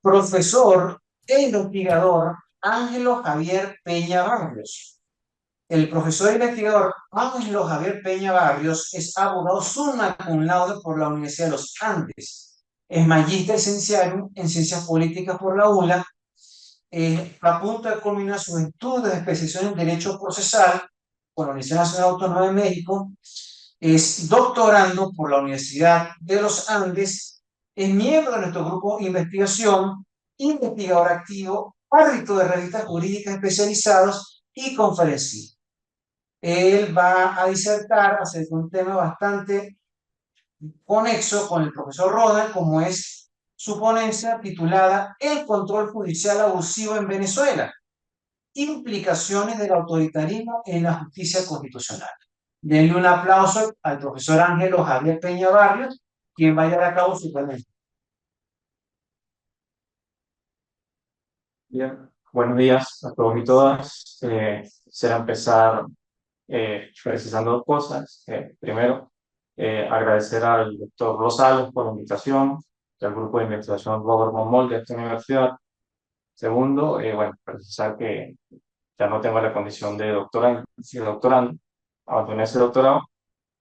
profesor e investigador Ángelo Javier Peña Barrios. El profesor e investigador Ángelo Javier Peña Barrios es abogado summa cum laude por la Universidad de los Andes. Es magíster licenciado en Ciencias Políticas por la ULA. A punto de culminar sus estudios de especialización en Derecho Procesal por la Universidad Nacional Autónoma de México. Es doctorando por la Universidad de los Andes. Es miembro de nuestro grupo de investigación, investigador activo, árbitro de revistas jurídicas especializados y conferencista. Él va a disertar acerca de un tema bastante conexo con el profesor Ronald, como es su ponencia titulada El control judicial abusivo en Venezuela, implicaciones del autoritarismo en la justicia constitucional. Denle un aplauso al profesor Ángelo Javier Peña Barrios, quien va a llevar a cabo su ponencia. Bien, buenos días a todos y todas. Quisiera empezar precisando dos cosas. Primero, agradecer al doctor Rosales por la invitación y al grupo de investigación Robert Monmol de esta universidad. Segundo, bueno, precisar que ya no tengo la condición de doctorando, abandoné ese doctorado.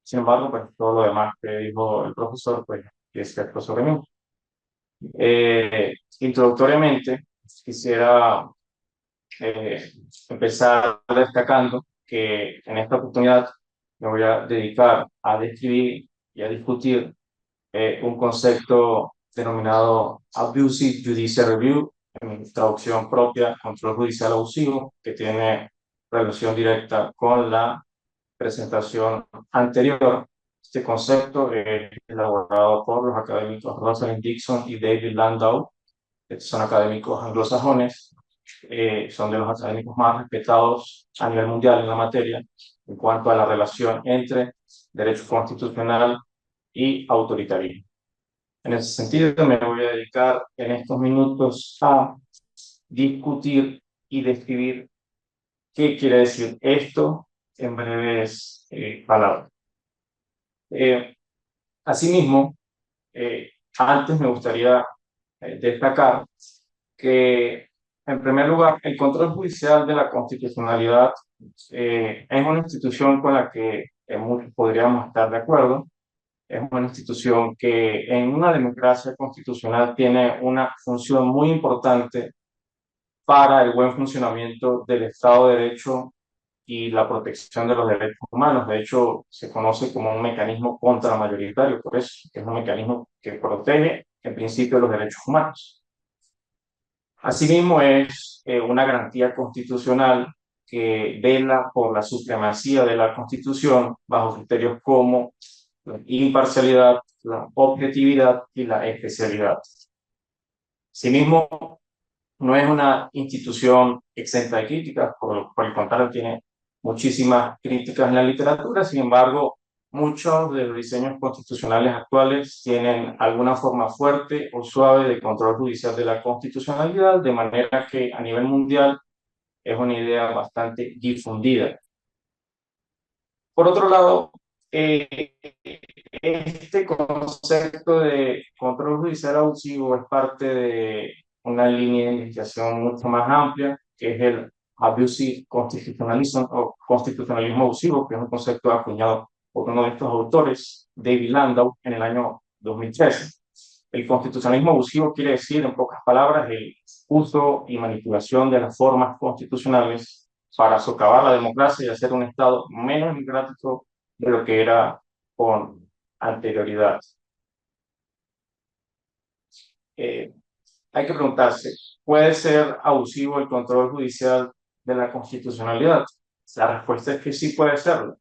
Sin embargo, pues todo lo demás que dijo el profesor, pues es cierto sobre mí. Introductoriamente, quisiera eh, empezar destacando que en esta oportunidad me voy a dedicar a describir y a discutir un concepto denominado Abusive Judicial Review, en mi traducción propia, control judicial abusivo, que tiene relación directa con la presentación anterior. Este concepto es elaborado por los académicos Rosalind Dixon y David Landau. Estos son académicos anglosajones, son de los académicos más respetados a nivel mundial en la materia en cuanto a la relación entre derecho constitucional y autoritarismo. En ese sentido, me voy a dedicar en estos minutos a discutir y describir qué quiere decir esto en breves palabras. Eh, Asimismo, antes me gustaría destacar que, en primer lugar, el control judicial de la constitucionalidad es una institución con la que muchos podríamos estar de acuerdo. Es una institución que en una democracia constitucional tiene una función muy importante para el buen funcionamiento del Estado de Derecho y la protección de los derechos humanos. De hecho, se conoce como un mecanismo contramayoritario, por eso, que es un mecanismo que protege en principio los derechos humanos. Asimismo, es una garantía constitucional que vela por la supremacía de la Constitución bajo criterios como la imparcialidad, la objetividad y la especialidad. Asimismo, no es una institución exenta de críticas, por el contrario, tiene muchísimas críticas en la literatura. Sin embargo, muchos de los diseños constitucionales actuales tienen alguna forma fuerte o suave de control judicial de la constitucionalidad, de manera que a nivel mundial es una idea bastante difundida. Por otro lado, este concepto de control judicial abusivo es parte de una línea de investigación mucho más amplia, que es el Abusive Constitutionalism o constitucionalismo abusivo, que es un concepto acuñado por uno de estos autores, David Landau, en el año 2013. El constitucionalismo abusivo quiere decir, en pocas palabras, el uso y manipulación de las formas constitucionales para socavar la democracia y hacer un Estado menos democrático de lo que era con anterioridad. Eh, Hay que preguntarse, ¿puede ser abusivo el control judicial de la constitucionalidad? La respuesta es que sí puede serlo.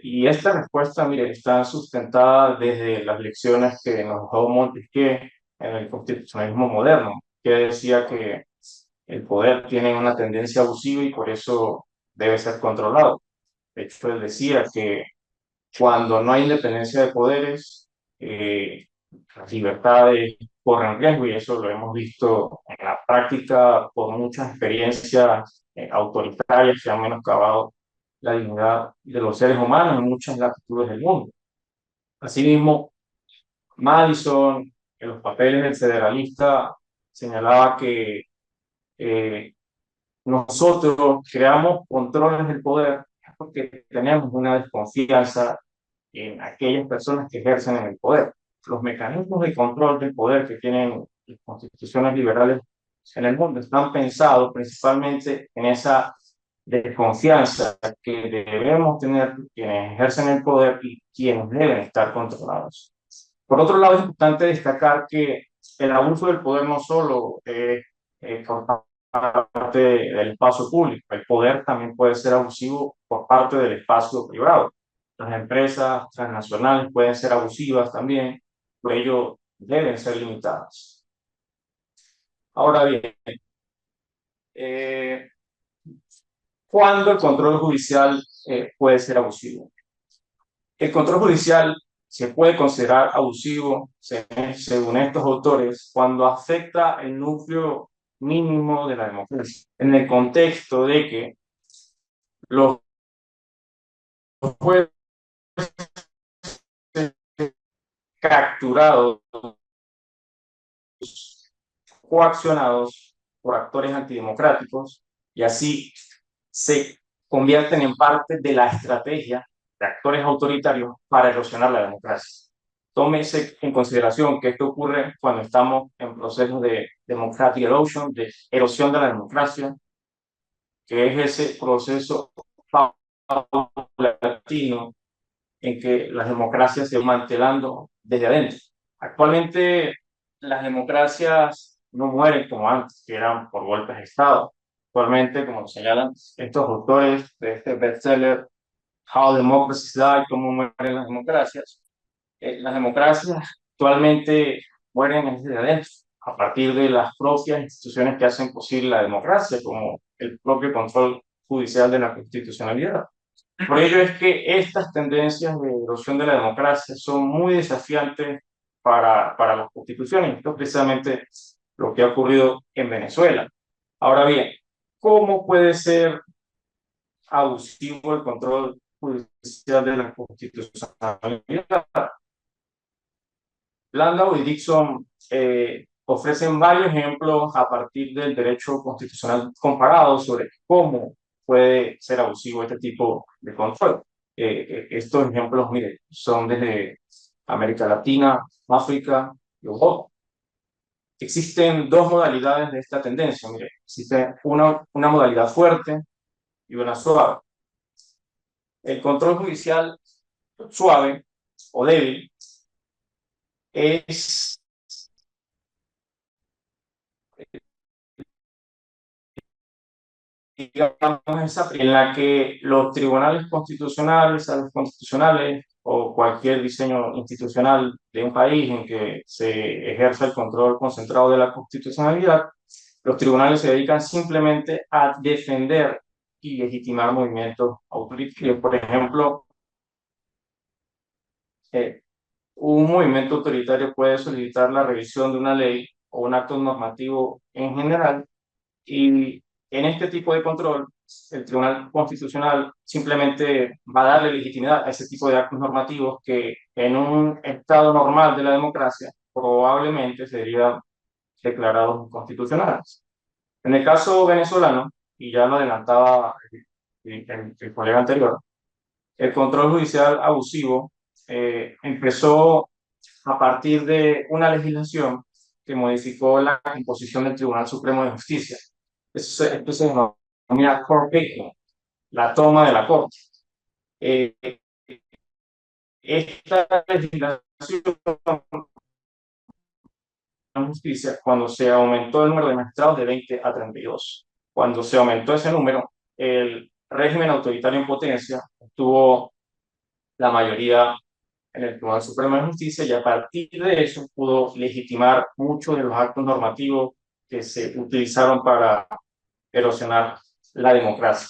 Y esta respuesta, mire, está sustentada desde las lecciones que nos dejó Montesquieu en el constitucionalismo moderno, que decía que el poder tiene una tendencia abusiva y por eso debe ser controlado. De hecho, él decía que cuando no hay independencia de poderes, las libertades corren riesgo y eso lo hemos visto en la práctica por muchas experiencias autoritarias que han menoscabado la dignidad de los seres humanos en muchas latitudes del mundo. Asimismo, Madison, en los papeles del federalista señalaba que eh, nosotros creamos controles del poder porque tenemos una desconfianza en aquellas personas que ejercen en el poder. Los mecanismos de control del poder que tienen las constituciones liberales en el mundo están pensados principalmente en esa desconfianza que debemos tener quienes ejercen el poder y quienes deben estar controlados. Por otro lado, es importante destacar que el abuso del poder no solo es por parte del espacio público, el poder también puede ser abusivo por parte del espacio privado. Las empresas transnacionales pueden ser abusivas también, por ello deben ser limitadas. Ahora bien, eh, ¿cuándo el control judicial puede ser abusivo? El control judicial se puede considerar abusivo, según estos autores, cuando afecta el núcleo mínimo de la democracia, en el contexto de que los jueces capturados, coaccionados por actores antidemocráticos, y así se convierten en parte de la estrategia de actores autoritarios para erosionar la democracia. Tómese en consideración que esto ocurre cuando estamos en procesos de democratic erosion, de erosión de la democracia, que es ese proceso paulatino en que las democracias se van mantelando desde adentro. Actualmente las democracias no mueren como antes, que eran por golpes de Estado. Actualmente, como señalan estos autores de este bestseller, How Democracies Die, cómo mueren las democracias actualmente mueren desde adentro, a partir de las propias instituciones que hacen posible la democracia, como el propio control judicial de la constitucionalidad. Por ello es que estas tendencias de erosión de la democracia son muy desafiantes para las constituciones. Esto es precisamente lo que ha ocurrido en Venezuela. Ahora bien, ¿cómo puede ser abusivo el control judicial de la constitucionalidad? Landau y Dixon ofrecen varios ejemplos a partir del derecho constitucional comparado sobre cómo puede ser abusivo este tipo de control. Estos ejemplos, mire, son desde América Latina, África y Europa. Existen dos modalidades de esta tendencia. Mire, existe una modalidad fuerte y una suave. El control judicial suave o débil es digamos, esa en la que los tribunales constitucionales, salas constitucionales o cualquier diseño institucional de un país en que se ejerza el control concentrado de la constitucionalidad, los tribunales se dedican simplemente a defender y legitimar movimientos autoritarios. Por ejemplo, eh, un movimiento autoritario puede solicitar la revisión de una ley o un acto normativo en general. Y en este tipo de control, el Tribunal Constitucional simplemente va a darle legitimidad a ese tipo de actos normativos que en un estado normal de la democracia probablemente serían declarados inconstitucionales. En el caso venezolano, y ya lo adelantaba el colega anterior, el control judicial abusivo empezó a partir de una legislación que modificó la composición del Tribunal Supremo de Justicia. Esto se denomina court taking, la toma de la corte. Eh, esta legislación de justicia, cuando se aumentó el número de magistrados de 20 a 32. Cuando se aumentó ese número, el régimen autoritario en potencia tuvo la mayoría en el Tribunal Supremo de Justicia y a partir de eso pudo legitimar muchos de los actos normativos que se utilizaron para erosionar la democracia.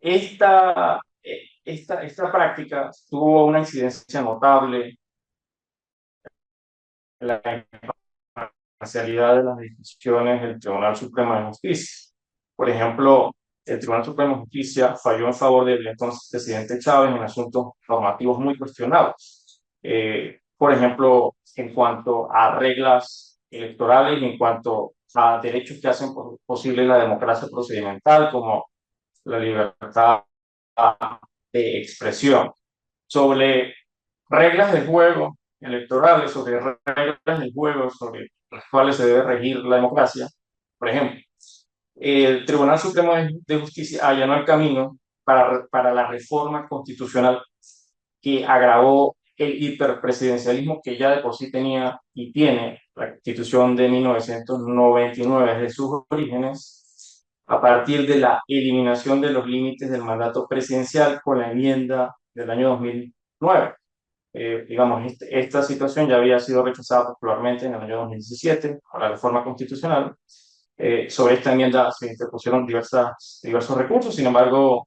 Esta práctica tuvo una incidencia notable en la imparcialidad de las decisiones del Tribunal Supremo de Justicia. Por ejemplo, el Tribunal Supremo de Justicia falló en favor del entonces presidente Chávez en asuntos normativos muy cuestionados, por ejemplo, en cuanto a reglas electorales y en cuanto a derechos que hacen posible la democracia procedimental, como la libertad de expresión, sobre reglas de juego electorales, sobre reglas de juego sobre las cuales se debe regir la democracia. Por ejemplo, el Tribunal Supremo de Justicia allanó el camino para la reforma constitucional que agravó el hiperpresidencialismo que ya de por sí tenía y tiene la Constitución de 1999 desde sus orígenes, a partir de la eliminación de los límites del mandato presidencial con la enmienda del año 2009. Digamos, esta situación ya había sido rechazada popularmente en el año 2017 por la reforma constitucional. Sobre esta enmienda se interpusieron diversos recursos, sin embargo,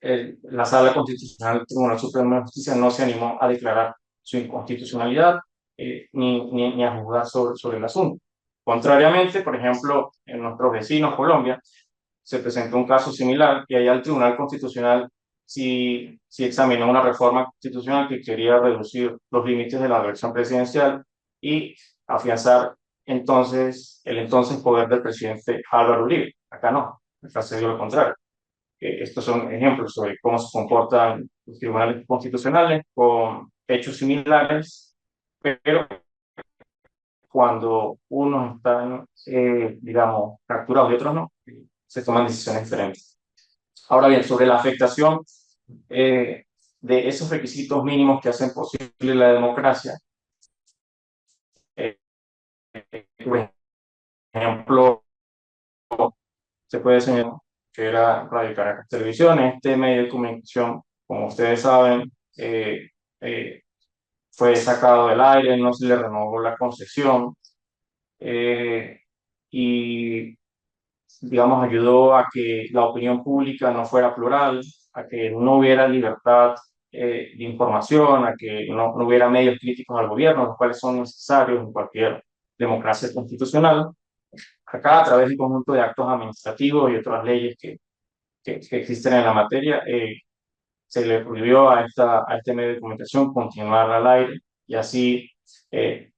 la Sala Constitucional del Tribunal Supremo de Justicia no se animó a declarar su inconstitucionalidad ni a juzgar sobre el asunto. Contrariamente, por ejemplo, en nuestros vecinos, Colombia, se presentó un caso similar y allá el Tribunal Constitucional sí examinó una reforma constitucional que quería reducir los límites de la elección presidencial y afianzar el entonces poder del presidente Álvaro Uribe. Acá no, acá se dio lo contrario. Estos son ejemplos sobre cómo se comportan los tribunales constitucionales con hechos similares, pero cuando unos están, digamos, capturados y otros no, se toman decisiones diferentes. Ahora bien, sobre la afectación de esos requisitos mínimos que hacen posible la democracia, por ejemplo, se puede señalar que era Radio Caracas Televisión, este medio de comunicación, como ustedes saben, eh, fue sacado del aire, no se le renovó la concesión eh, y, digamos, ayudó a que la opinión pública no fuera plural, a que no hubiera libertad de información, a que no hubiera medios críticos al gobierno, los cuales son necesarios en cualquier democracia constitucional. Acá, a través de un conjunto de actos administrativos y otras leyes que existen en la materia, se le prohibió a este medio de comunicación continuar al aire y así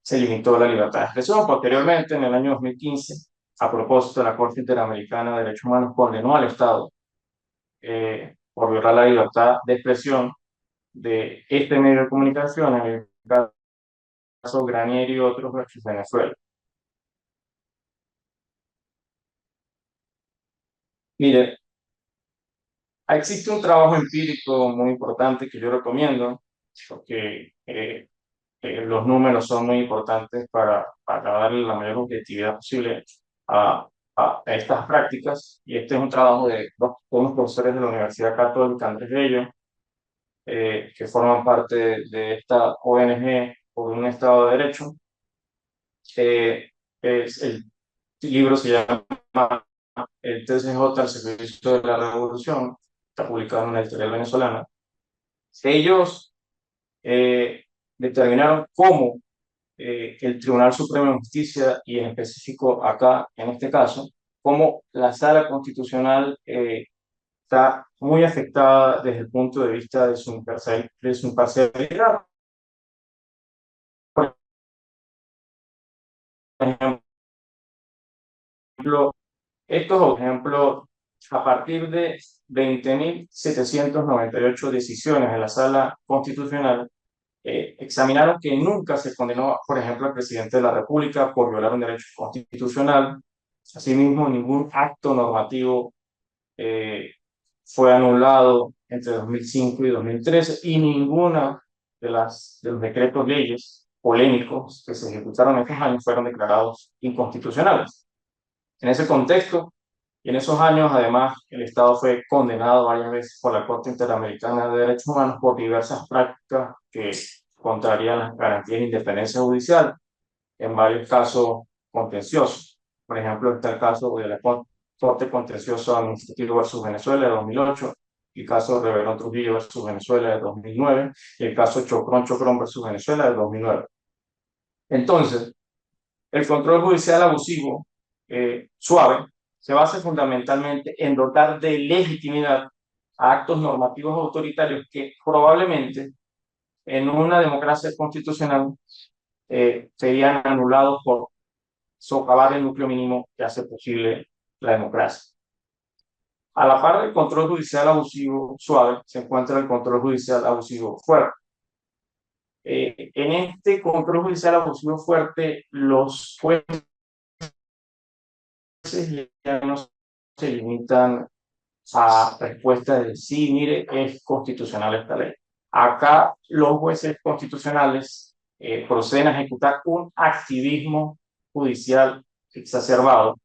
se limitó la libertad de expresión. Posteriormente, en el año 2015, a propósito, la Corte Interamericana de Derechos Humanos condenó al Estado por violar la libertad de expresión de este medio de comunicación, en el caso Granier y otros versus Venezuela. Mire, existe un trabajo empírico muy importante que yo recomiendo, porque los números son muy importantes para darle la mayor objetividad posible a, a estas prácticas. Y este es un trabajo de unos profesores de la Universidad Católica Andrés Bello, que forman parte de esta ONG por un Estado de Derecho. El libro se llama El TCJ al servicio de la revolución, está publicado en la editorial venezolana. Ellos determinaron cómo el Tribunal Supremo de Justicia y en específico acá, en este caso, cómo la Sala Constitucional está muy afectada desde el punto de vista de su imparcialidad. Por ejemplo, estos ejemplos, a partir de 20.798 decisiones en la Sala Constitucional, examinaron que nunca se condenó, por ejemplo, al presidente de la República por violar un derecho constitucional. Asimismo, ningún acto normativo eh, fue anulado entre 2005 y 2013 y ninguna de los decretos leyes polémicos que se ejecutaron en estos años fueron declarados inconstitucionales. En ese contexto y en esos años, además, el Estado fue condenado varias veces por la Corte Interamericana de Derechos Humanos por diversas prácticas que contrarían las garantías de independencia judicial en varios casos contenciosos. Por ejemplo, está el caso de la Corte Contencioso Administrativo versus Venezuela de 2008, el caso de Reverón Trujillo versus Venezuela de 2009 y el caso Chocrón versus Venezuela de 2009. Entonces, el control judicial abusivo suave se basa fundamentalmente en dotar de legitimidad a actos normativos autoritarios que probablemente en una democracia constitucional serían anulados por socavar el núcleo mínimo que hace posible la democracia. A la par del control judicial abusivo suave, se encuentra el control judicial abusivo fuerte. En este control judicial abusivo fuerte, los jueces ya no se limitan a respuestas de sí, mire, es constitucional esta ley. Acá los jueces constitucionales proceden a ejecutar un activismo judicial exacerbado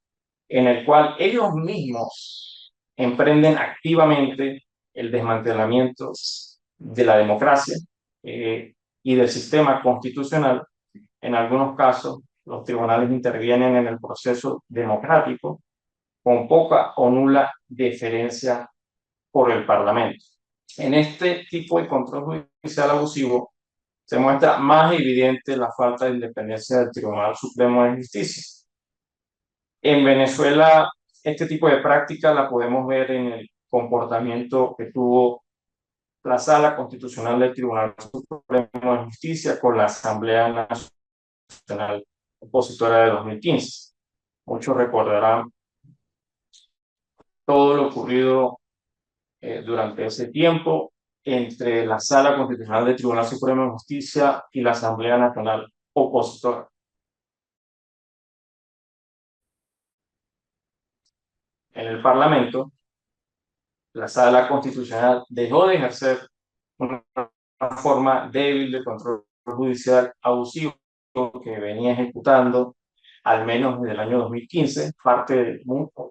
en el cual ellos mismos emprenden activamente el desmantelamiento de la democracia y del sistema constitucional. En algunos casos, los tribunales intervienen en el proceso democrático con poca o nula deferencia por el Parlamento. En este tipo de control judicial abusivo se muestra más evidente la falta de independencia del Tribunal Supremo de Justicia. En Venezuela, este tipo de práctica la podemos ver en el comportamiento que tuvo la Sala Constitucional del Tribunal Supremo de Justicia con la Asamblea Nacional Opositora de 2015. Muchos recordarán todo lo ocurrido durante ese tiempo entre la Sala Constitucional del Tribunal Supremo de Justicia y la Asamblea Nacional Opositora. En el Parlamento, la Sala Constitucional dejó de ejercer una forma débil de control judicial abusivo que venía ejecutando al menos desde el año 2015.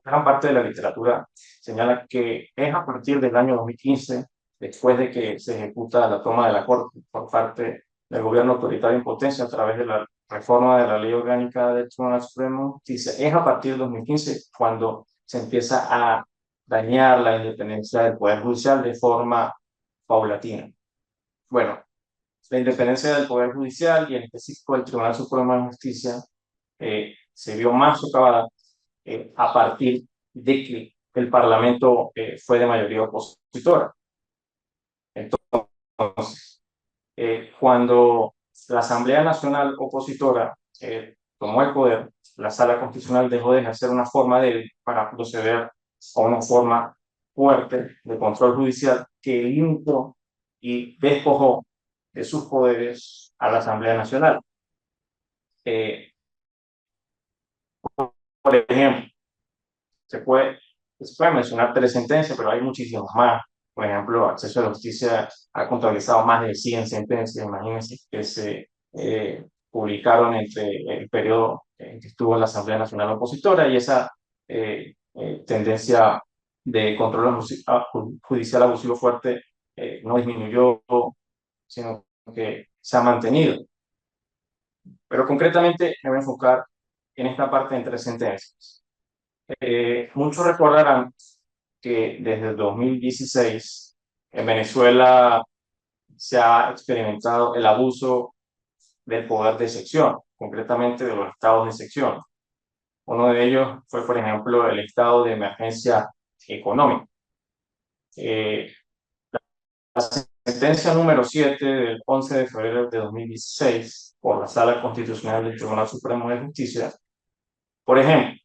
Gran parte de la literatura señala que es a partir del año 2015, después de que se ejecuta la toma de la Corte por parte del gobierno autoritario en potencia a través de la reforma de la Ley Orgánica del Tribunal Supremo de Justicia, es a partir del 2015 cuando se empieza a dañar la independencia del Poder Judicial de forma paulatina. Bueno, la independencia del Poder Judicial y en específico del Tribunal Supremo de Justicia se vio más socavada a partir de que el Parlamento fue de mayoría opositora. Entonces, cuando la Asamblea Nacional Opositora tomó el poder, la Sala Constitucional dejó de ejercer una forma débil para proceder a una forma fuerte de control judicial que limitó y despojó de sus poderes a la Asamblea Nacional. Por ejemplo, se puede mencionar 3 sentencias, pero hay muchísimas más. Por ejemplo, Acceso a la Justicia ha contabilizado más de 100 sentencias, imagínense, que se publicaron entre el periodo en que estuvo la Asamblea Nacional Opositora y esa tendencia de control judicial abusivo fuerte no disminuyó, sino que se ha mantenido. Pero concretamente me voy a enfocar en esta parte en 3 sentencias. Muchos recordarán que desde el 2016 en Venezuela se ha experimentado el abuso del poder de sección, concretamente de los estados de sección. Uno de ellos fue, por ejemplo, el estado de emergencia económica. La sentencia número 7 del 11 de febrero de 2016 por la Sala Constitucional del Tribunal Supremo de Justicia, por ejemplo,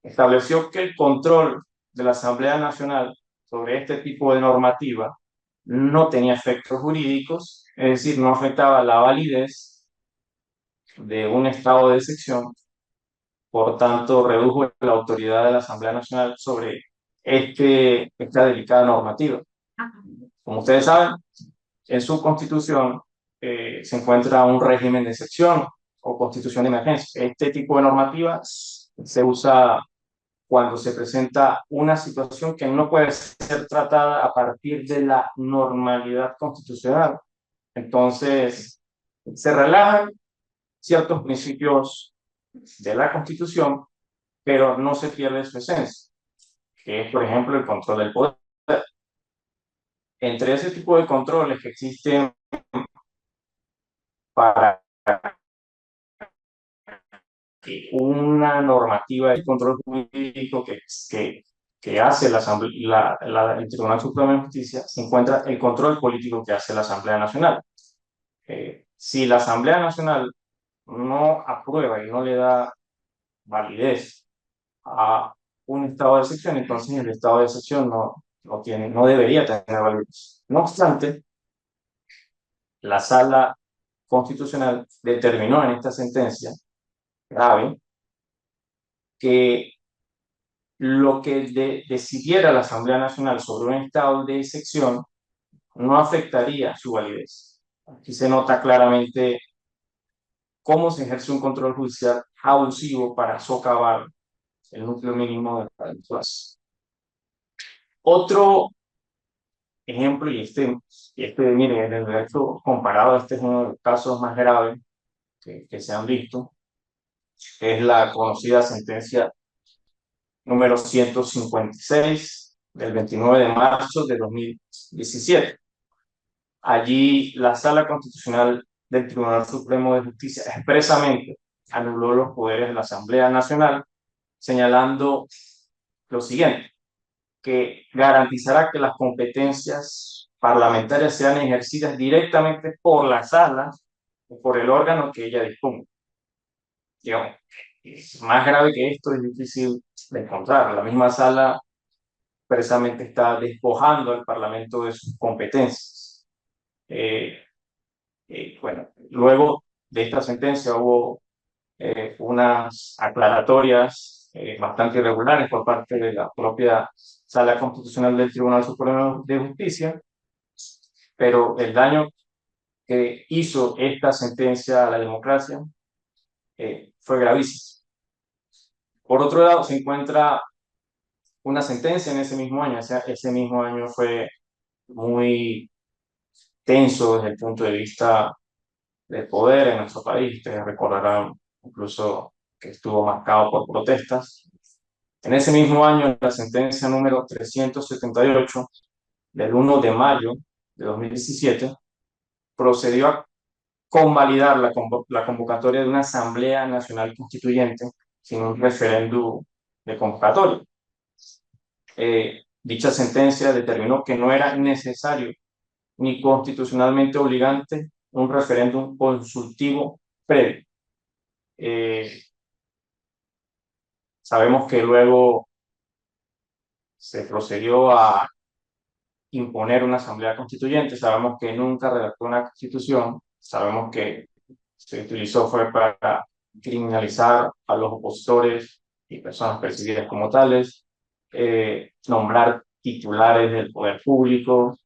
estableció que el control de la Asamblea Nacional sobre este tipo de normativa no tenía efectos jurídicos, es decir, no afectaba la validez de un estado de excepción, por tanto, redujo la autoridad de la Asamblea Nacional sobre esta delicada normativa. Como ustedes saben, en su constitución se encuentra un régimen de excepción o constitución de emergencia. Este tipo de normativas se usa cuando se presenta una situación que no puede ser tratada a partir de la normalidad constitucional. Entonces, se relajan ciertos principios de la Constitución, pero no se pierde su esencia, que es, por ejemplo, el control del poder. Entre ese tipo de controles que existen para que una normativa de control jurídico que hace el Tribunal Supremo de Justicia, se encuentra el control político que hace la Asamblea Nacional. Si la Asamblea Nacional no aprueba y no le da validez a un estado de excepción, entonces el estado de excepción no debería tener validez. No obstante, la Sala Constitucional determinó en esta sentencia grave que lo que decidiera la Asamblea Nacional sobre un estado de excepción no afectaría su validez. Aquí se nota claramente cómo se ejerce un control judicial abusivo para socavar el núcleo mínimo de la democracia. Otro ejemplo, miren, en el derecho comparado, este es uno de los casos más graves que se han visto, es la conocida sentencia número 156 del 29 de marzo de 2017. Allí la Sala Constitucional del Tribunal Supremo de Justicia expresamente anuló los poderes de la Asamblea Nacional, señalando lo siguiente, que garantizará que las competencias parlamentarias sean ejercidas directamente por la sala o por el órgano que ella disponga. Digamos, más grave que esto es difícil de encontrar. La misma sala precisamente está despojando al Parlamento de sus competencias. Bueno, luego de esta sentencia hubo unas aclaratorias bastante irregulares por parte de la propia Sala Constitucional del Tribunal Supremo de Justicia, pero el daño que hizo esta sentencia a la democracia fue gravísimo. Por otro lado, se encuentra una sentencia en ese mismo año. Ese mismo año fue muy tenso desde el punto de vista del poder en nuestro país. Ustedes recordarán incluso que estuvo marcado por protestas. En ese mismo año, la sentencia número 378 del 1 de mayo de 2017 procedió a convalidar la convocatoria de una Asamblea Nacional Constituyente sin un referéndum de convocatoria. Dicha sentencia determinó que no era necesario ni constitucionalmente obligante un referéndum consultivo previo. Sabemos que luego se procedió a imponer una asamblea constituyente, sabemos que nunca redactó una constitución, sabemos que se utilizó fue para criminalizar a los opositores y personas percibidas como tales, nombrar titulares del poder público,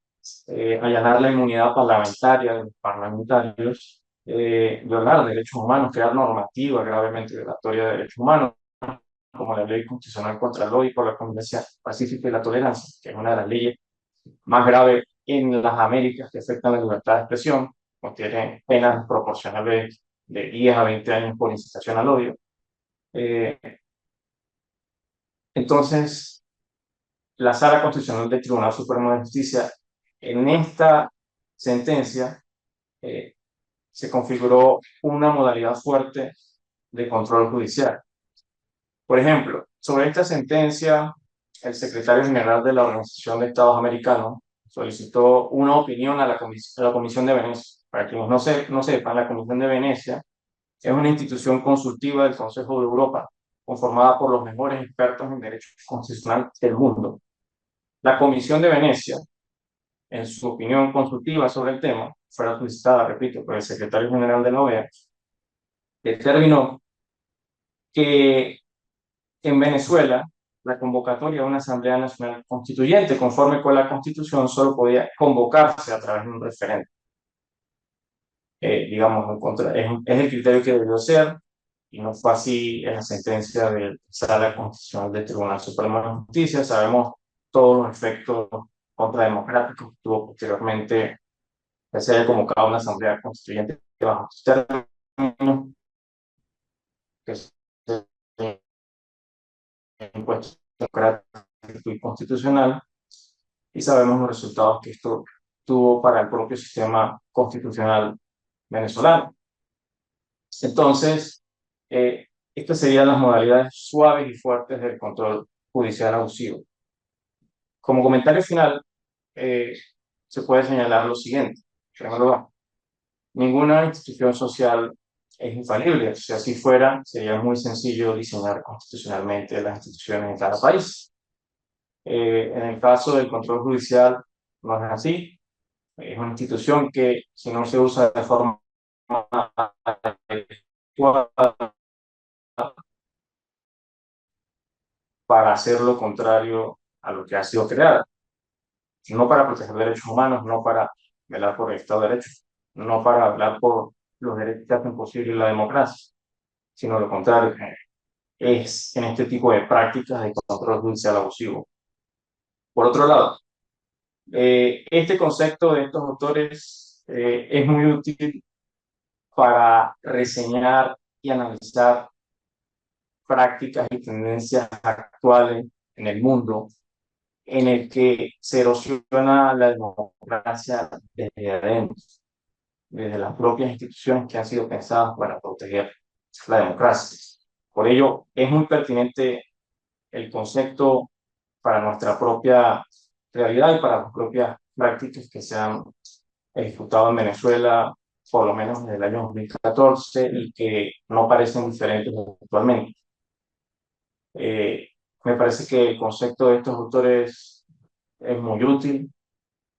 allanar la inmunidad parlamentaria de los parlamentarios, violar derechos humanos, crear normativa gravemente violatoria de derechos humanos, como la Ley Constitucional contra el Odio por la Convivencia Pacífica y la Tolerancia, que es una de las leyes más graves en las Américas que afectan la libertad de expresión, contiene penas proporcionales de 10 a 20 años por incitación al odio. Eh, entonces, la Sala Constitucional del Tribunal Supremo de Justicia, en esta sentencia, se configuró una modalidad fuerte de control judicial. Por ejemplo, sobre esta sentencia, el secretario general de la Organización de Estados Americanos solicitó una opinión a la Comisión de Venecia. Para quienes no sepan, la Comisión de Venecia es una institución consultiva del Consejo de Europa, conformada por los mejores expertos en derecho constitucional del mundo. La Comisión de Venecia, en su opinión consultiva sobre el tema, fue solicitada, repito, por el secretario general de la OEA, determinó que en Venezuela la convocatoria de una Asamblea Nacional Constituyente, conforme con la Constitución, solo podía convocarse a través de un referéndum. Digamos, es el criterio que debió ser, y no fue así en la sentencia de la Sala Constitucional del Tribunal Supremo de Justicia. Sabemos todos los efectos contrademocráticos que tuvo posteriormente que se haya convocado una Asamblea Constituyente bajo este término, que se impuesto democrático y constitucional, y sabemos los resultados que esto tuvo para el propio sistema constitucional venezolano. Entonces, estas serían las modalidades suaves y fuertes del control judicial abusivo. Como comentario final, se puede señalar lo siguiente. En primer lugar, ninguna institución social es infalible. Si así fuera, sería muy sencillo diseñar constitucionalmente las instituciones en cada país. En el caso del control judicial, no es así. Es una institución que, si no se usa de forma adecuada, para hacer lo contrario a lo que ha sido creada, no para proteger derechos humanos, no para velar por el Estado de Derecho, no para hablar por los derechos que hacen posible la democracia, sino lo contrario, es en este tipo de prácticas de control judicial abusivo. Por otro lado, este concepto de estos autores es muy útil para reseñar y analizar prácticas y tendencias actuales en el mundo en el que se erosiona la democracia desde adentro, desde las propias instituciones que han sido pensadas para proteger la democracia. Por ello, es muy pertinente el concepto para nuestra propia realidad y para las propias prácticas que se han ejecutado en Venezuela, por lo menos desde el año 2014, y que no parecen diferentes actualmente. Me parece que el concepto de estos autores es muy útil,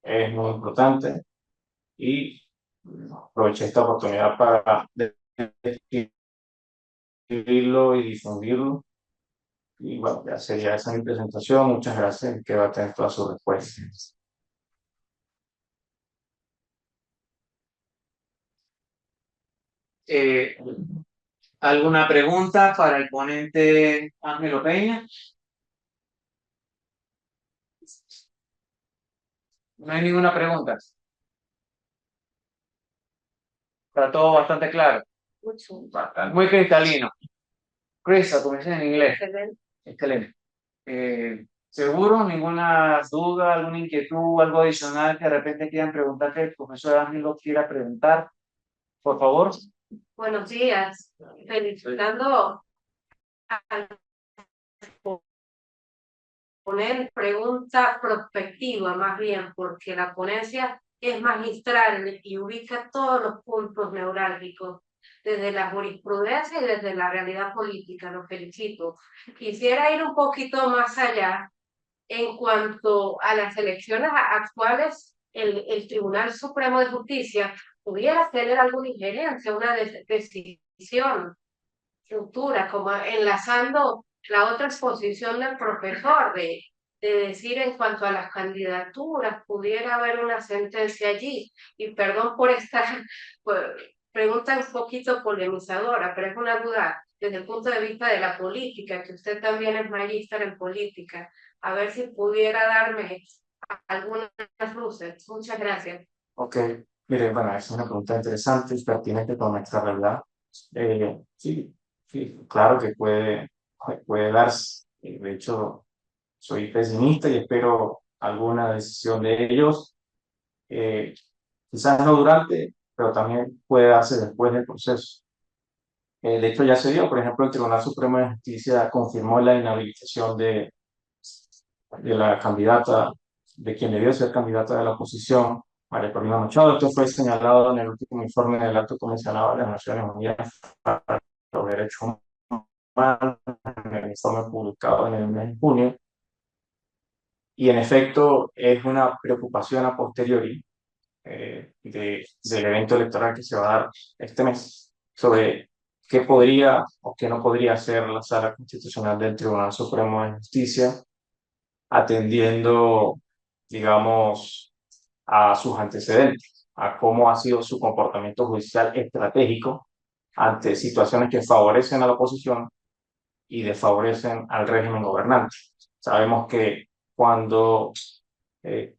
es muy importante y aproveché esta oportunidad para describirlo y difundirlo. Y bueno, ya sería esa mi presentación. Muchas gracias y quedo atento a sus respuestas. Eh, ¿Alguna pregunta para el ponente Ángelo Peña? No hay ninguna pregunta. Está todo bastante claro. Muy cristalino. Crystal, como dicen en inglés. Excelente. Excelente. ¿Seguro? ¿Ninguna duda, alguna inquietud, algo adicional que de repente quieran preguntar que el profesor Ángelo quiera preguntar? Por favor. Buenos días. Felicitando al poner pregunta prospectiva más bien, porque la ponencia es magistral y ubica todos los puntos neurálgicos desde la jurisprudencia y desde la realidad política. Lo felicito. Quisiera ir un poquito más allá en cuanto a las elecciones actuales. El Tribunal Supremo de Justicia pudiera tener alguna injerencia, una decisión estructura, como enlazando la otra exposición del profesor, de decir en cuanto a las candidaturas, pudiera haber una sentencia allí. Y perdón por esta pues, pregunta un poquito polemizadora, pero es una duda desde el punto de vista de la política, que usted también es magíster en política. A ver si pudiera darme algunas luces. Muchas gracias. Ok, mire, bueno, es una pregunta interesante y pertinente con nuestra realidad. Sí, sí, claro que puede darse. De hecho, soy pesimista y espero alguna decisión de ellos, eh, quizás no durante, pero también puede darse después del proceso. De hecho, ya se dio, por ejemplo, el Tribunal Supremo de Justicia confirmó la inhabilitación de la candidata, de quien debió ser candidata de la oposición, María Corina Machado. Esto fue señalado en el último informe del Alto Comisionado de las Naciones Unidas para los Derechos Humanos, en el informe publicado en el mes de junio. Y en efecto, es una preocupación a posteriori del evento electoral que se va a dar este mes sobre qué podría o qué no podría hacer la Sala Constitucional del Tribunal Supremo de Justicia atendiendo, digamos, a sus antecedentes, a cómo ha sido su comportamiento judicial estratégico ante situaciones que favorecen a la oposición y desfavorecen al régimen gobernante. Sabemos que cuando eh,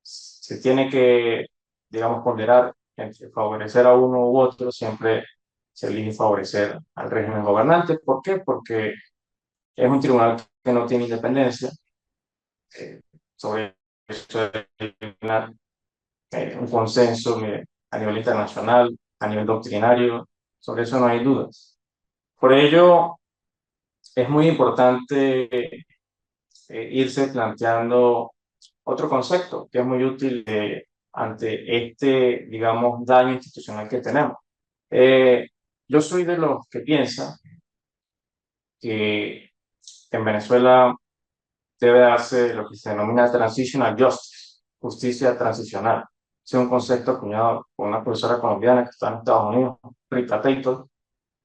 se tiene que, digamos, ponderar entre favorecer a uno u otro, siempre se elige favorecer al régimen gobernante. ¿Por qué? Porque es un tribunal que no tiene independencia. Sobre eso hay un consenso a nivel internacional, a nivel doctrinario, sobre eso no hay dudas. Por ello, es muy importante irse planteando otro concepto que es muy útil ante este, digamos, daño institucional que tenemos. Yo soy de los que piensa que en Venezuela debe darse lo que se denomina transitional justice, justicia transicional. Es un concepto acuñado por una profesora colombiana que está en Estados Unidos, Rita Taylor,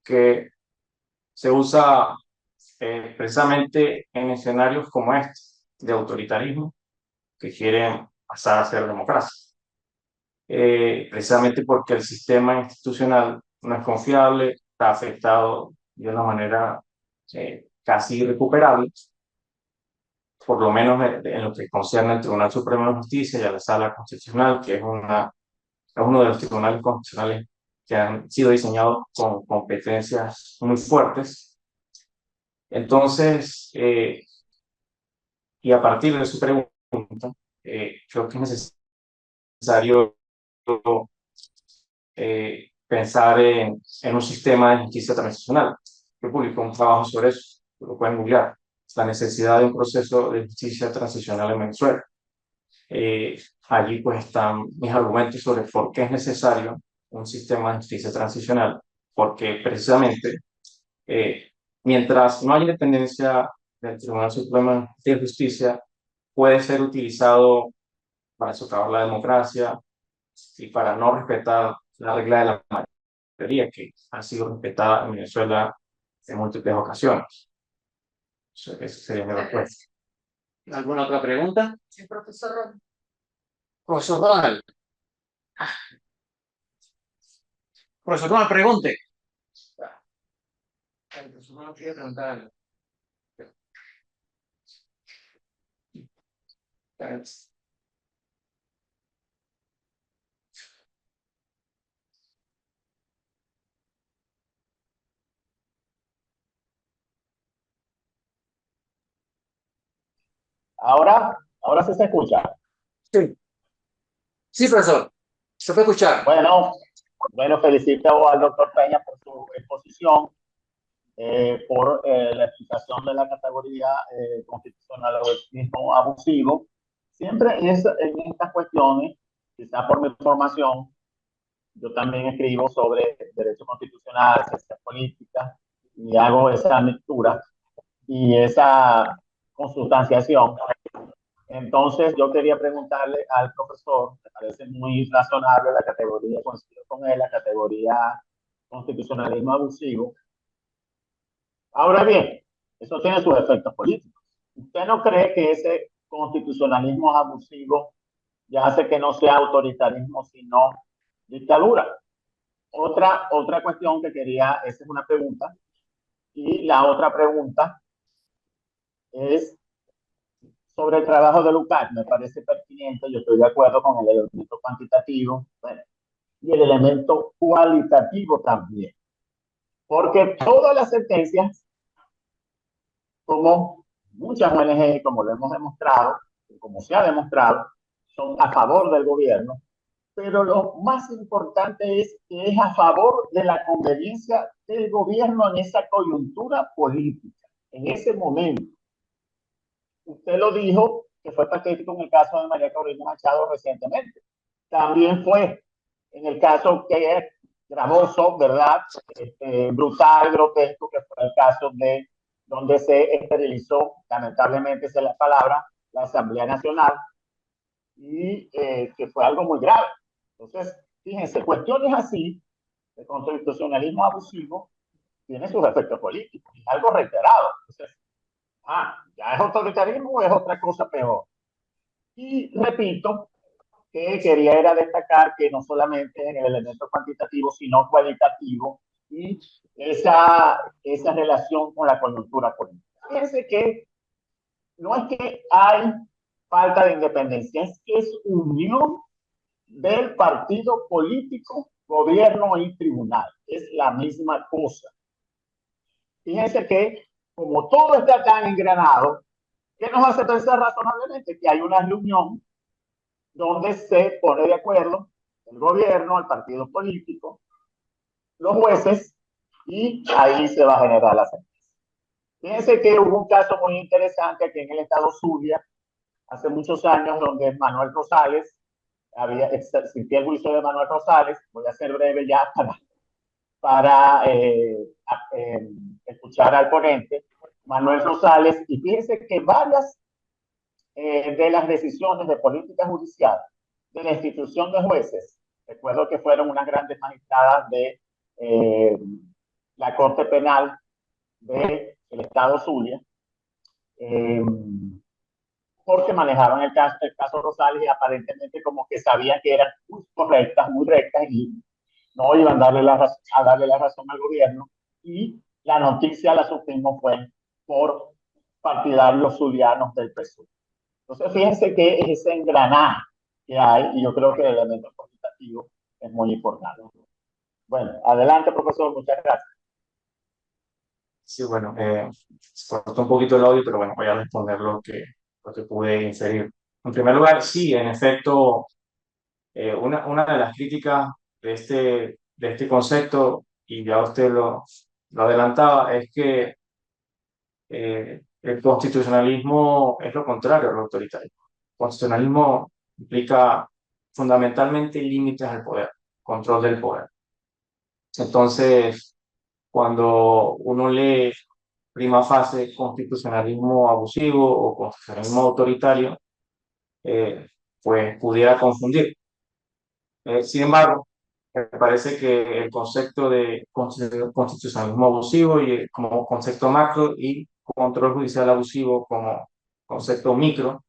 que se usa precisamente en escenarios como este, de autoritarismo, que quieren pasar a ser democracia. Precisamente porque el sistema institucional no es confiable, está afectado de una manera casi irrecuperable, por lo menos en lo que concierne al Tribunal Supremo de Justicia y a la Sala Constitucional, que es uno de los tribunales constitucionales que han sido diseñados con competencias muy fuertes. Entonces, y a partir de su pregunta, creo que es necesario pensar en un sistema de justicia transicional. Yo publico un trabajo sobre eso, lo pueden googlear, la necesidad de un proceso de justicia transicional en Venezuela. Allí pues están mis argumentos sobre por qué es necesario un sistema de justicia transicional, porque precisamente mientras no haya independencia del Tribunal Supremo de Justicia, puede ser utilizado para socavar la democracia y para no respetar la regla de la mayoría, que ha sido respetada en Venezuela en múltiples ocasiones. Esa sería mi respuesta. ¿Alguna otra pregunta? Sí, profesor. Profesor Donald. Profesor Donald, pregunte. El profesor Donald quiere preguntar algo. Ahora sí se escucha. Sí, sí, profesor. Se puede escuchar. Bueno, felicito al doctor Peña por su exposición, por la explicación de la categoría constitucional o abusivo. Siempre en estas cuestiones, quizás por mi formación, yo también escribo sobre derecho constitucional, ciencia política, y hago esa lectura y esa consustanciación. Entonces, yo quería preguntarle al profesor, me parece muy razonable la categoría, coincido con él, la categoría constitucionalismo abusivo. Ahora bien, eso tiene sus efectos políticos. ¿Usted no cree que ese constitucionalismo abusivo ya hace que no sea autoritarismo, sino dictadura? Otra cuestión que quería, esa es una pregunta, y la otra pregunta es sobre el trabajo de Lukács. Me parece pertinente, yo estoy de acuerdo con el elemento cuantitativo, bueno, y el elemento cualitativo también, porque todas las sentencias, como muchas ONG, como lo hemos demostrado, como se ha demostrado, son a favor del gobierno, pero lo más importante es que es a favor de la conveniencia del gobierno en esa coyuntura política, en ese momento. Usted lo dijo, que fue patético en el caso de María Corina Machado recientemente. También fue en el caso que es gravoso, ¿verdad? Brutal, grotesco, que fue el caso de donde se esterilizó, lamentablemente esa es la palabra, la Asamblea Nacional, y que fue algo muy grave. Entonces, fíjense, cuestiones así, de constitucionalismo abusivo, tiene sus efectos políticos, y algo reiterado. Entonces, ya es autoritarismo o es otra cosa peor. Y repito, que quería era destacar que no solamente en el elemento cuantitativo, sino cualitativo, y esa relación con la coyuntura política. Fíjense que no es que hay falta de independencia, es que es unión del partido político, gobierno y tribunal. Es la misma cosa. Fíjense que como todo está tan engranado, ¿qué nos hace pensar razonablemente? Que hay una reunión donde se pone de acuerdo el gobierno, el partido político, los jueces, y ahí se va a generar la sentencia. Fíjense que hubo un caso muy interesante aquí en el estado Zulia, hace muchos años, donde Manuel Rosales, existía el juicio de Manuel Rosales. Voy a ser breve ya para escuchar al ponente, Manuel Rosales, y fíjense que varias de las decisiones de política judicial de la institución de jueces, recuerdo que fueron unas grandes magistradas de la Corte Penal del Estado Zulia, porque manejaban el caso Rosales y aparentemente como que sabían que eran muy correctas, muy rectas y no iban a darle la razón al gobierno. Y la noticia la supimos fue por partidarios zulianos del PSUV. Entonces, fíjense que ese engranaje que hay, y yo creo que el elemento cuantitativo es muy importante. Bueno, adelante, profesor, muchas gracias. Sí, bueno, se cortó un poquito el audio, pero bueno, voy a responder lo que pude inferir. En primer lugar, sí, en efecto, una de las críticas de este concepto, y ya usted lo adelantaba, es que el constitucionalismo es lo contrario al autoritarismo. El constitucionalismo implica fundamentalmente límites al poder, control del poder. Entonces, cuando uno lee prima facie constitucionalismo abusivo o constitucionalismo autoritario, pues pudiera confundir. Sin embargo, me parece que el concepto de constitucionalismo abusivo y como concepto macro y control judicial abusivo como concepto micro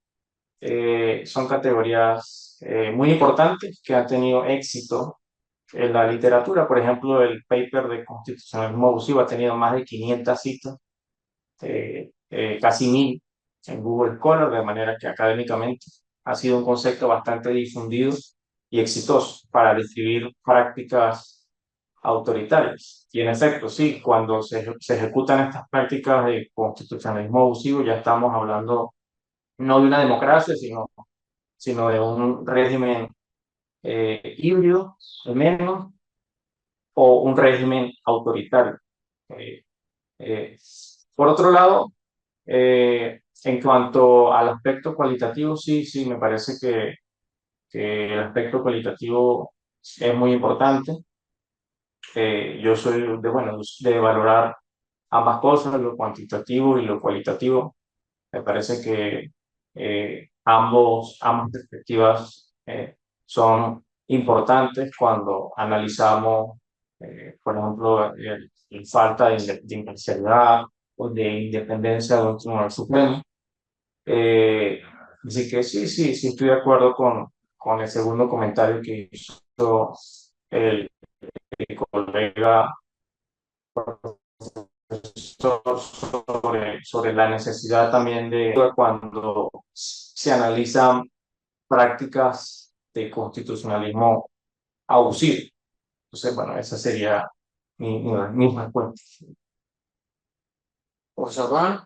son categorías muy importantes que han tenido éxito en la literatura. Por ejemplo, el paper de constitucionalismo abusivo ha tenido más de 500 citas, casi 1000 en Google Scholar, de manera que académicamente ha sido un concepto bastante difundido y exitoso para describir prácticas autoritarias. Y en efecto, sí, cuando se ejecutan estas prácticas de constitucionalismo abusivo, ya estamos hablando no de una democracia, sino de un régimen híbrido, al menos, o un régimen autoritario. Eh, eh, por otro lado, en cuanto al aspecto cualitativo, sí, sí, me parece que el aspecto cualitativo es muy importante. Yo soy de, bueno, de valorar ambas cosas, lo cuantitativo y lo cualitativo. Me parece que ambas perspectivas son importantes cuando analizamos, por ejemplo, la falta de imparcialidad o de independencia de un tribunal supremo. Eh, Así que sí, sí, sí estoy de acuerdo con el segundo comentario que hizo el colega sobre la necesidad también de cuando se analizan prácticas de constitucionalismo abusivo. Entonces, bueno, esa sería mi respuesta. Profesor Ronald.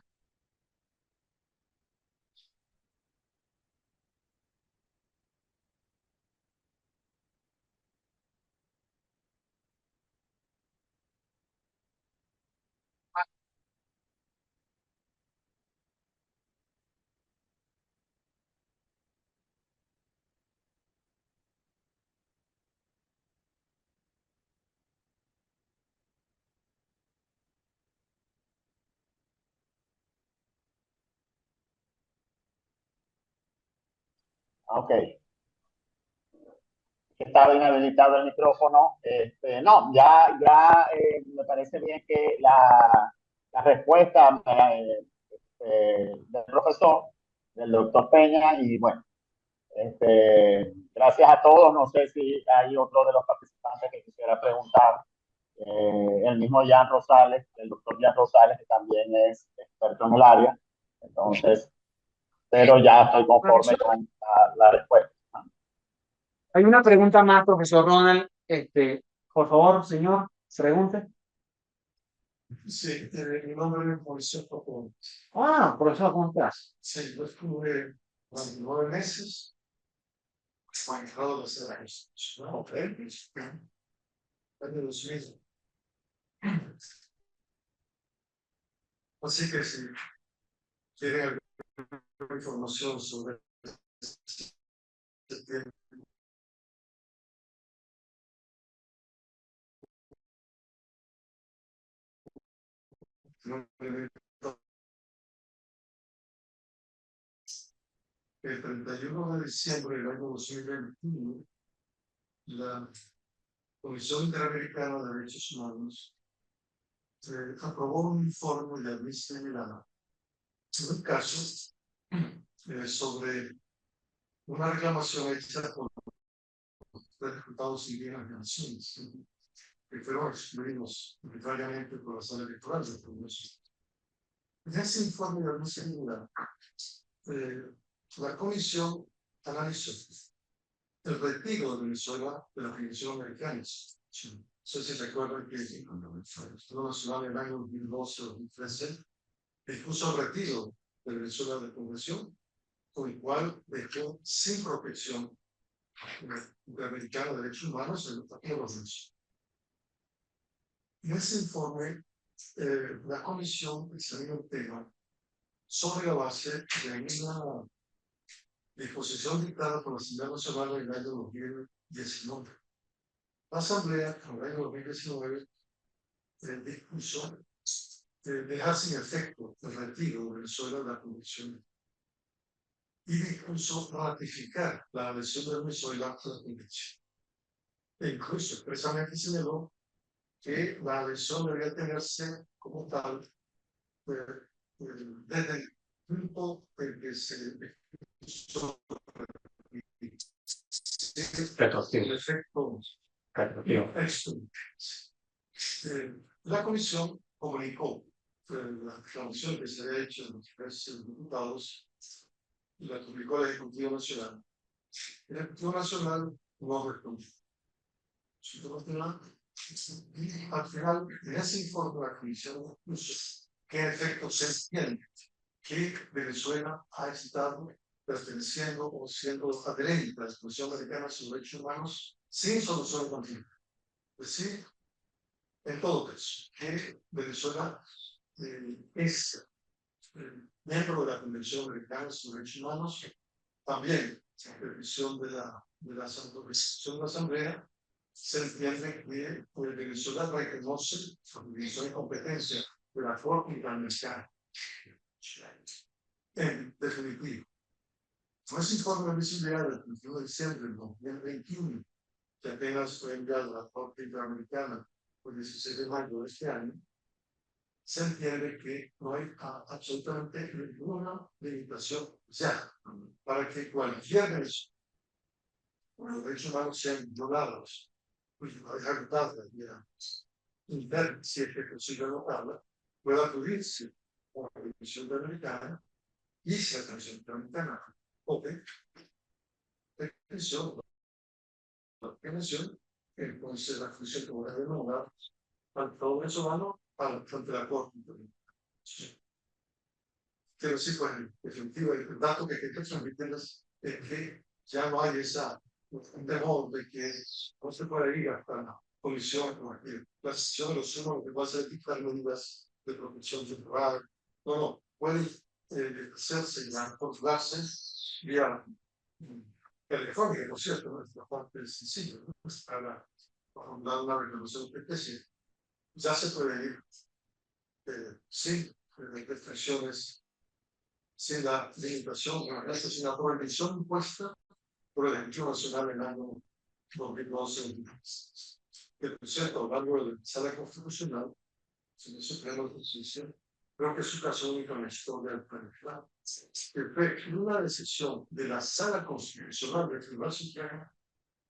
Ok. Estaba inhabilitado el micrófono. No, me parece bien que la respuesta del profesor, del doctor Peña, y bueno, gracias a todos. No sé si hay otro de los participantes que quisiera preguntar. El mismo Jan Rosales, el doctor Jan Rosales, que también es experto en el área. Entonces, pero ya estoy conforme con la respuesta. Hay una pregunta más, profesor Ronald. Por favor, señor, pregunte. Sí, mi nombre es Moisés Topón. Ah, profesor, ¿cómo estás? Sí, yo estuve durante 9 meses manejado de hacer años. ¿No? Año 2000. Así que si quieren alguna información sobre este tiempo, El 31 de diciembre del año 2021, la Comisión Interamericana de Derechos Humanos aprobó un informe de Amnistía Internacional en un caso sobre una reclamación hecha por los diputados indígenas de Naciones, que fueron excluidos arbitrariamente por la sala electoral del Congreso. En ese informe de Amnistía Internacional, la Comisión analizó el retiro de Venezuela de la Federación Americana. No sé si recuerdan que el Estado Nacional en el año 2012-2013 dispuso el retiro de Venezuela de la Convención, con el cual dejó sin protección interamericana de derechos humanos en los Venezolanos. En ese informe, la Comisión examina el tema sobre la base de una disposición dictada por la Asamblea Nacional en el año 2019. La Asamblea, en el año 2019, dispuso dejar sin efecto el retiro de Venezuela de la Convención y dispuso ratificar la adhesión de Venezuela a la Convención. E incluso expresamente señaló que la adhesión debía tenerse como tal desde el punto en que se dispuso el efecto la Comisión comunicó la reclamación que se había hecho en los diversos diputados y la publicó el Ejecutivo Nacional. El Ejecutivo Nacional no respondió. Al final, en ese informe, la Comisión puso que en efecto se entiende que Venezuela ha estado perteneciendo o siendo adherente a la Convención Americana sobre Derechos Humanos sin solución de conflicto. Es decir, en todo caso, que Venezuela es miembro de la Convención Americana sobre Derechos Humanos, también en revisión de la resolución de la Asamblea, se entiende que Venezuela reconoce la jurisdicción y competencia de la Corte Interamericana. En definitivo, con ese informe de visibilidad del 21 de diciembre del 2021, que apenas fue enviado a la Corte Interamericana el 16 de mayo de este año, se entiende que no hay absolutamente ninguna limitación. O sea, para que cualquier derecho, los derechos humanos sean violados, pues no dejar notarla, y ver si es que consigue notarla, puede acudirse a la Comisión Interamericana y si la Comisión Interamericana o petición, entonces la Comisión que va a demorar al todo venezolano ante la Corte. Pero sí, pues, en definitiva, el dato que hay que transmitirles es que ya no hay un temor de que no se puede ir hasta la comisión, la sesión de los sumos, lo que va a ser dictar medidas de protección temporal. No, puede hacerse y controlarse vía telefónica, por cierto, nuestra parte es sencilla, ¿no? Pues para dar una reclamación de especie. Ya se puede ir sin restricciones, sin la limitación, sin la prohibición impuesta por el Ejecutivo Nacional en el año 2012. Que, por cierto, a lo largo de la Sala Constitucional, el Supremo de Justicia, creo que es un caso único en la historia del planeta, que fue una decisión de la Sala Constitucional del Tribunal Supremo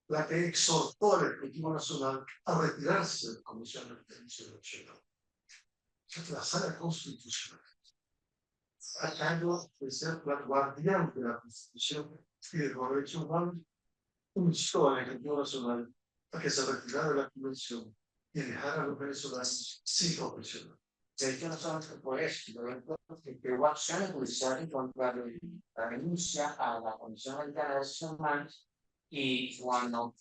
la que exhortó al Ejecutivo Nacional a retirarse de la Comisión de Detención Nacional. La Sala Constitucional, a cambio de ser la guardián de la Constitución y de los derechos humanos, instó al Ejecutivo Nacional a que se retirara de la Convención y dejara a los venezolanos sin protección. De hecho, no solamente por eso, que hubo acciones judiciales contra la renuncia a la Comisión Americana de Derechos Humanos y cuando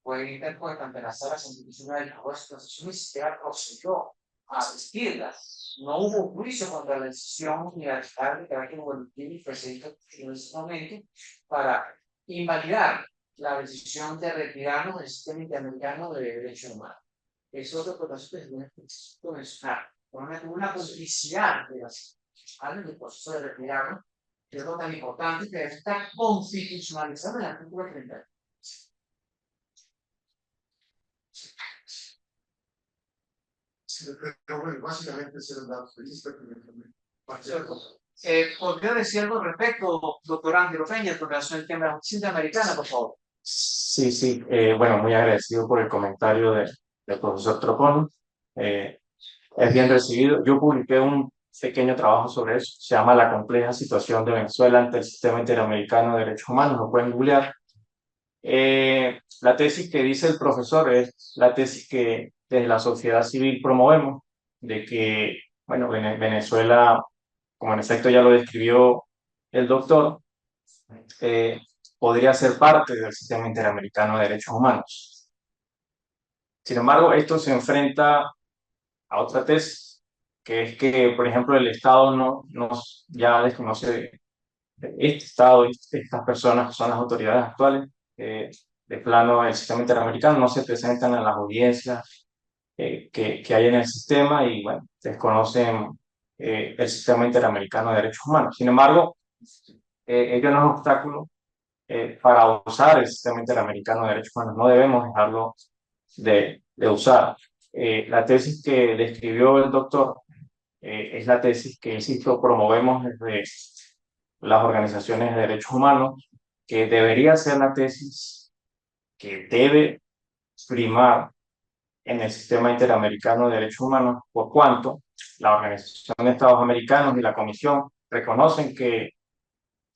fue interpuesta ante la Sala Constitucional, la Constitución ni siquiera procedió a asistirla. No hubo juicio contra la decisión ni al alcalde que era quien Bolivia presente en ese momento para invalidar la decisión de retirarnos del sistema interamericano de derechos humanos. Es otro proceso que es una constitucional. una complicidad de las en el proceso de retirarlo, que es lo tan importante que está constitucionalizado en el artículo 30. Pero bueno, básicamente ese era el dato ¿Podría decir algo al respecto, doctor Ángelo Peña, con relación al tema de la justicia americana, por favor? Sí, sí, bueno, muy agradecido por el comentario del profesor Troponi. Es bien recibido. Yo publiqué un pequeño trabajo sobre eso, se llama La compleja situación de Venezuela ante el sistema interamericano de derechos humanos, lo pueden googlear. La tesis que dice el profesor es la tesis que desde la sociedad civil promovemos, de que, bueno, Venezuela, como en efecto ya lo describió el doctor, eh, podría ser parte del sistema interamericano de derechos humanos. Sin embargo, esto se enfrenta a otra tesis, que es que, por ejemplo, el Estado ya desconoce este Estado, estas personas que son las autoridades actuales de plano del sistema interamericano, no se presentan en las audiencias que hay en el sistema y, bueno, desconocen el sistema interamericano de derechos humanos. Sin embargo, ello no es obstáculo para usar el sistema interamericano de derechos humanos. No debemos dejarlo de usar. La tesis que describió el doctor es la tesis que, insisto, promovemos desde las organizaciones de derechos humanos, que debería ser la tesis que debe primar en el sistema interamericano de derechos humanos, por cuanto la Organización de Estados Americanos y la Comisión reconocen que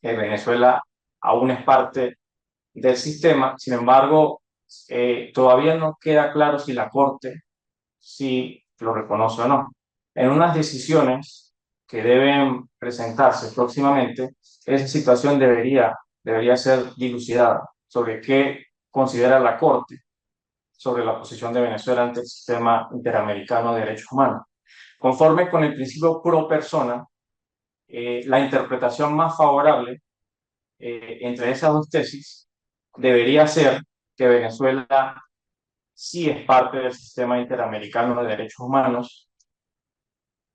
Venezuela aún es parte del sistema. Sin embargo, todavía no queda claro si la Corte si lo reconoce o no. En unas decisiones que deben presentarse próximamente, esa situación debería ser dilucidada sobre qué considera la Corte sobre la posición de Venezuela ante el sistema interamericano de derechos humanos. Conforme con el principio pro persona, la interpretación más favorable entre esas dos tesis debería ser que Venezuela sí es parte del sistema interamericano de derechos humanos,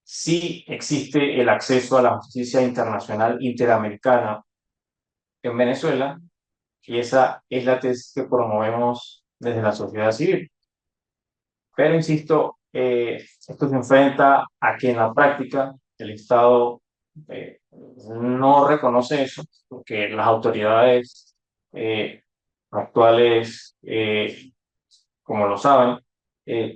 sí existe el acceso a la justicia internacional interamericana en Venezuela, y esa es la tesis que promovemos desde la sociedad civil. Pero insisto, esto se enfrenta a que en la práctica el Estado no reconoce eso, porque las autoridades actuales, como lo saben,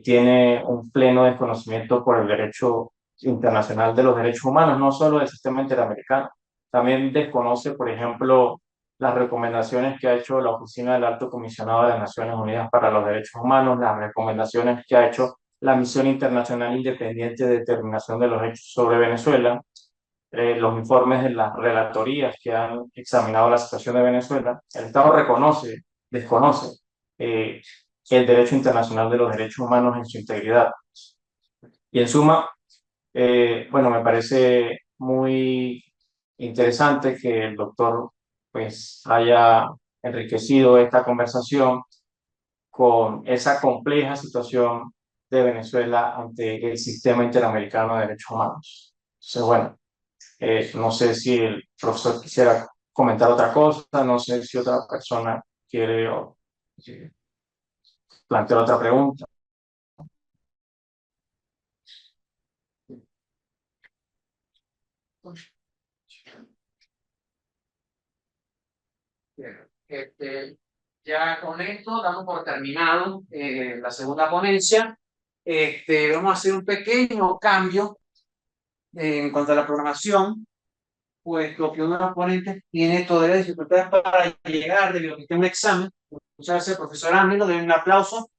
tiene un pleno desconocimiento por el derecho internacional de los derechos humanos, no solo del sistema interamericano. También desconoce, por ejemplo, las recomendaciones que ha hecho la Oficina del Alto Comisionado de las Naciones Unidas para los Derechos Humanos, las recomendaciones que ha hecho la Misión Internacional Independiente de Determinación de los Hechos sobre Venezuela, los informes de las relatorías que han examinado la situación de Venezuela. El Estado desconoce eh, el derecho internacional de los derechos humanos en su integridad. Y en suma, bueno, me parece muy interesante que el doctor pues haya enriquecido esta conversación con esa compleja situación de Venezuela ante el sistema interamericano de derechos humanos. Entonces, bueno, no sé si el profesor quisiera comentar otra cosa, no sé si otra persona quiere plantear otra pregunta. Bien, ya con esto damos por terminado la segunda ponencia. Vamos a hacer un pequeño cambio en cuanto a la programación, puesto que uno de los ponentes tiene todavía dificultades para llegar debido a que tiene un examen. Muchas gracias, profesor Ángelo, den un aplauso.